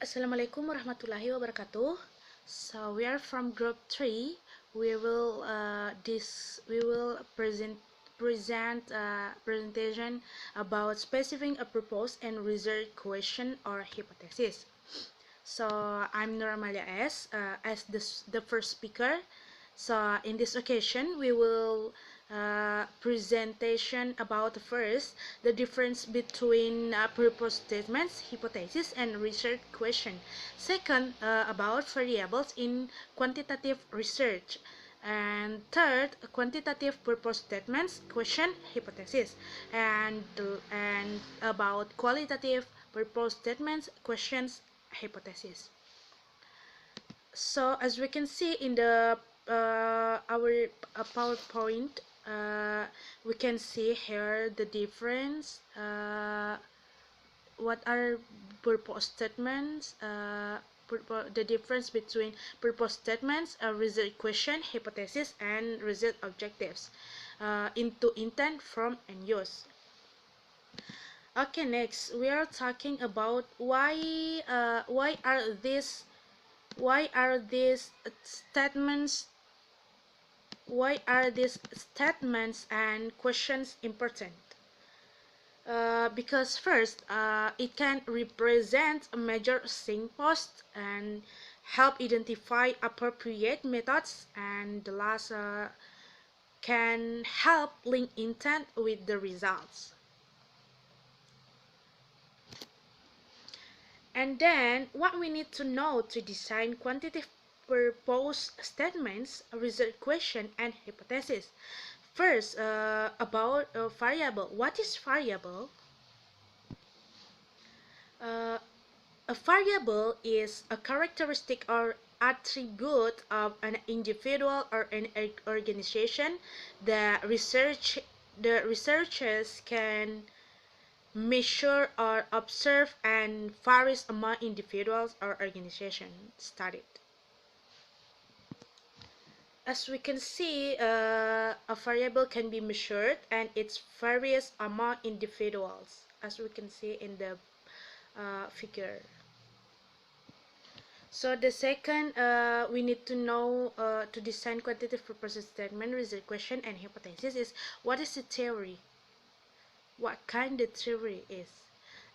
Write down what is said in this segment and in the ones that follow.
Assalamualaikum warahmatullahi wabarakatuh. So we are from group 3. We will present presentation about specifying a proposed and research question or hypothesis. So I'm AMALIA as the first speaker. So in this occasion, we will presentation about first the difference between proposed statements, hypothesis, and research question. Second, about variables in quantitative research. And third, quantitative purpose statements, question, hypothesis, and about qualitative purpose statements, questions, hypothesis. So as we can see in the our PowerPoint, we can see here the difference. What are purpose statements? The difference between purpose statements, result question, hypothesis, and result objectives into intent, from, and use. Okay, next we are talking about why are these statements and questions important? Because first, it can represent a major signpost and help identify appropriate methods, and the last can help link intent with the results. And then what we need to know to design quantitative purpose statements, result question, and hypothesis. First, about a variable. What is variable? Uh, a variable is a characteristic or attribute of an individual or an organization. The researchers can measure or observe and varies among individuals or organizations studied. As we can see, a variable can be measured and it varies among individuals, as we can see in the figure. So the second, we need to know to design quantitative purpose statement, result question, and hypothesis is what is the theory? What kind of theory is?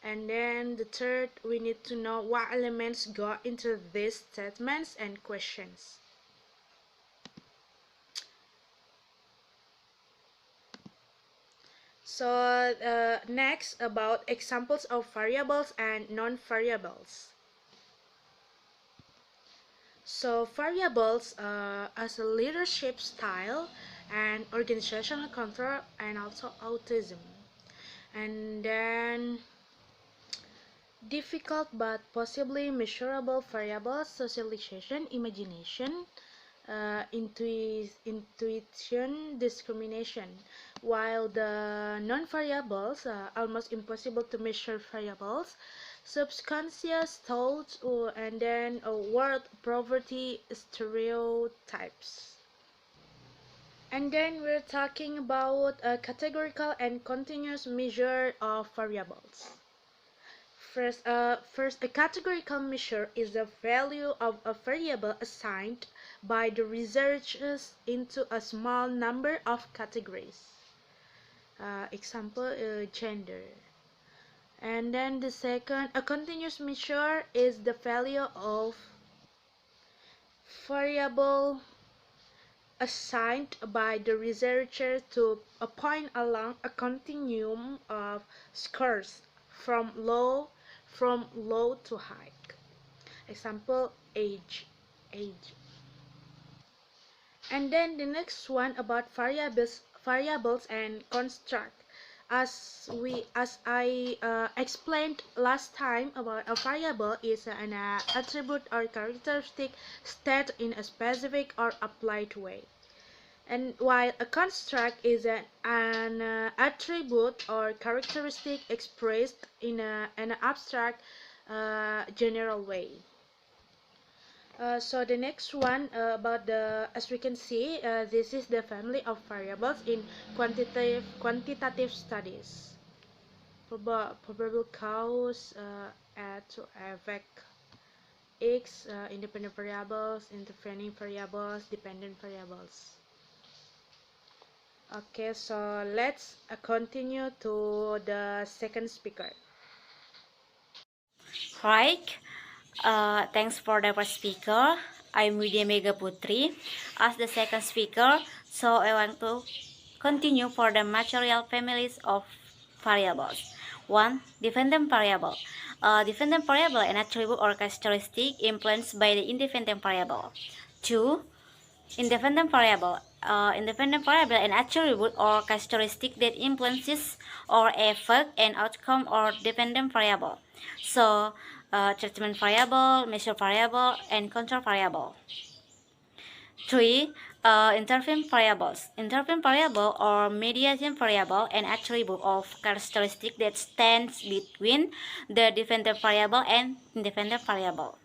And then the third, we need to know what elements go into these statements and questions. So next, about examples of variables and non-variables. So variables as a leadership style and organizational control, and also autism. And then difficult but possibly measurable variables: socialization, imagination, intuition, discrimination. While the non-variables are almost impossible to measure variables: subconscious thoughts, and then word poverty, stereotypes. And then we're talking about a categorical and continuous measure of variables. First, a categorical measure is the value of a variable assigned by the researchers into a small number of categories. Example, gender. And then the second, a continuous measure is the value of variable assigned by the researcher to a point along a continuum of scores from low to high. Example, age. And then the next one about variables and construct. As I explained last time, about a variable is an attribute or characteristic state in a specific or applied way. And while a construct is an attribute or characteristic expressed in an abstract, general way. So the next one, about as we can see, this is the family of variables in quantitative studies. Probable cause to effect. X, independent variables, intervening variables, dependent variables. Okay, so let's continue to the second speaker. Right. Thanks for the first speaker. I'm Widiya PUTRI as the second speaker. So I want to continue for the material families of variables. 1. Dependent variable. Dependent variable an attribute or characteristic influenced by the independent variable. 2. Independent variable. Independent variable an attribute or characteristic that influences or affect an outcome or dependent variable. So, treatment variable, measure variable, and control variable. 3. Intervening variables. Intervening variable or mediation variable an attribute of characteristic that stands between the dependent variable and independent variable.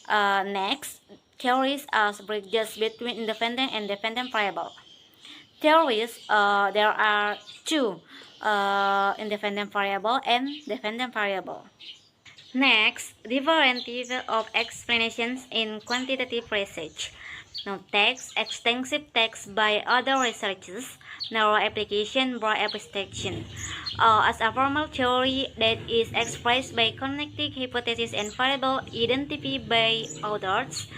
Next, theories as bridges between independent and dependent variable. Theories, there are two, independent variable and dependent variable. Next, different types of explanations in quantitative research. Now, text, extensive text by other researchers, narrow application, broad abstraction. As a formal theory that is expressed by connecting hypothesis and variable identified by authors,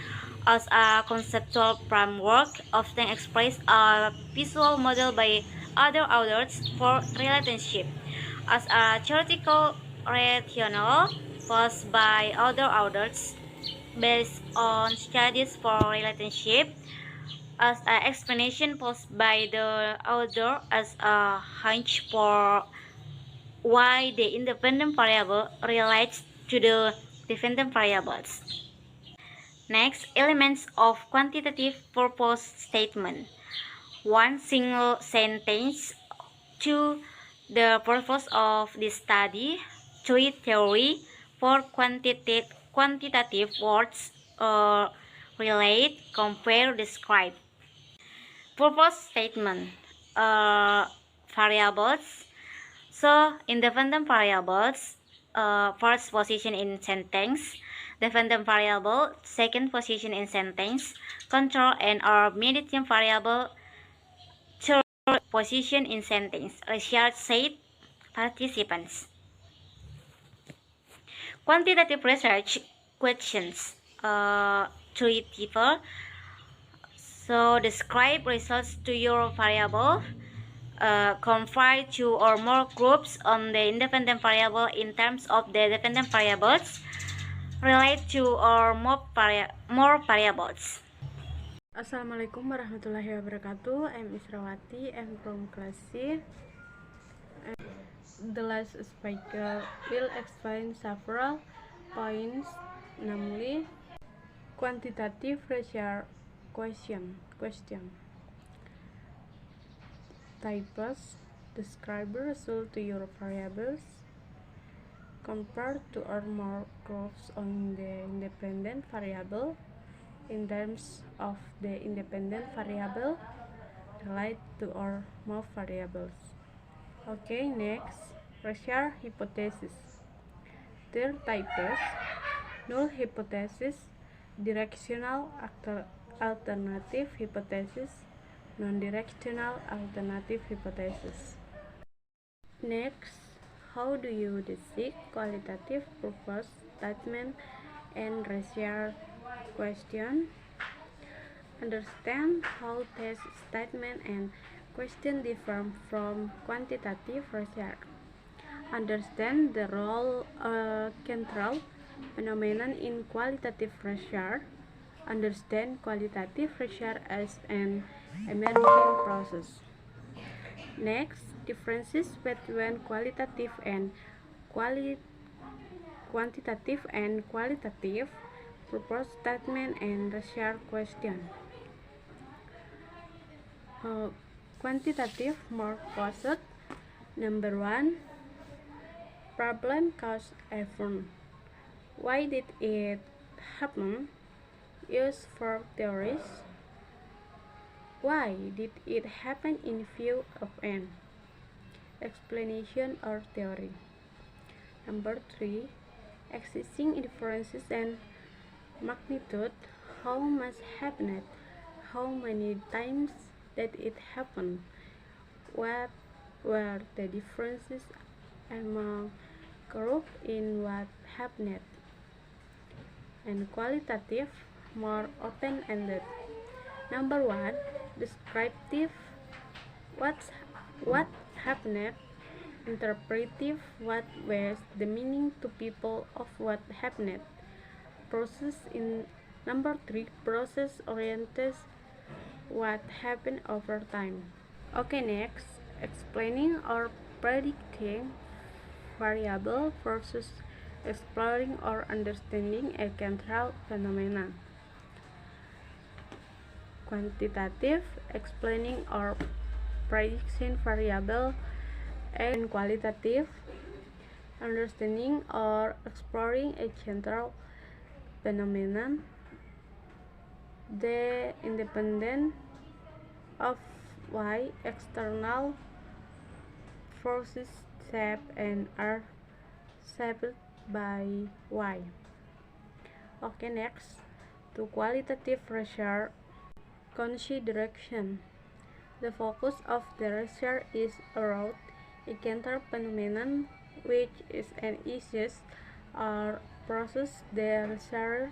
as a conceptual framework, often expressed a visual model by other authors for relationship, as a theoretical rationale posed by other authors based on studies for relationship, as an explanation posed by the author as a hunch for why the independent variable relates to the dependent variables. Next, elements of quantitative purpose statement. 1. Single sentence. 2. The purpose of this study. 3. Theory. 4. Quantitative words. Relate, compare, describe. Purpose statement. Variables. So, independent variables, first position in sentence, dependent variable, second position in sentence, control and or mediation variable, third position in sentence. Research said participants. Quantitative research questions. Three people. So, describe results to your variable. Confine two or more groups on the independent variable in terms of the dependent variables. Relate two or more variables. Assalamualaikum warahmatullahi wabarakatuh. I'm ISRAWATI. I'm from class C. The last speaker will explain several points, namely quantitative research question, types, describe result to your variables, compare two or more groups on the independent variable in terms of the independent variable, relate two or more variables. Okay, next, research hypothesis. Third types, null hypothesis, directional alternative hypothesis, non-directional alternative hypothesis. Next, how do you decide qualitative purpose statement and research question? Understand how test statement and question differ from quantitative research. Understand the role control phenomenon in qualitative research. Understand qualitative research as an emerging process. Next, differences between quantitative and qualitative purpose statement and research question. Quantitative more focused. Number 1, problem cause effect. Why did it happen? Use for theories. Why did it happen in view of an explanation or theory? Number 3, existing inferences and Magnitude, how much happened, how many times did it happen, what were the differences among groups in what happened, and qualitative, more open-ended. Number 1, descriptive, what happened, interpretive, what was the meaning to people of what happened. Process in number 3, process oriented, what happened over time. Okay, next, explaining or predicting variable versus exploring or understanding a central phenomenon. Quantitative, explaining or predicting variable, and qualitative, understanding or exploring a central phenomenon. The independent of why external forces shape and are shaped by why. Okay, next, to qualitative research consideration. The focus of the research is around a counter phenomenon, which is an issue or process the researcher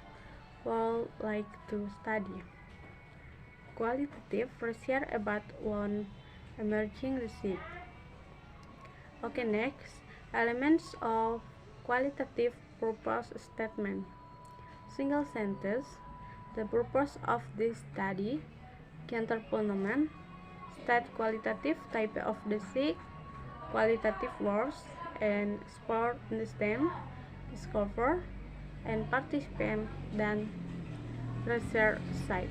would like to study. Qualitative research about one emerging result. Okay, next, elements of qualitative purpose statement. Single sentence, the purpose of this study, counter phenomenon, state qualitative type of the sick, qualitative words, and explore, understand, discover, and participate dan research site.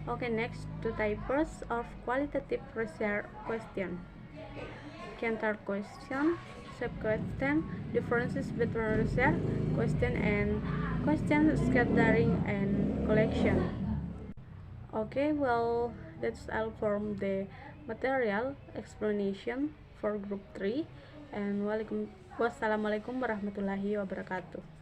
Okay, next, two types of qualitative research question. Counter question, sub question, differences between research question and question gathering and collection. Okay, well, that's all from the material explanation for group 3, and wassalamualaikum warahmatullahi wabarakatuh.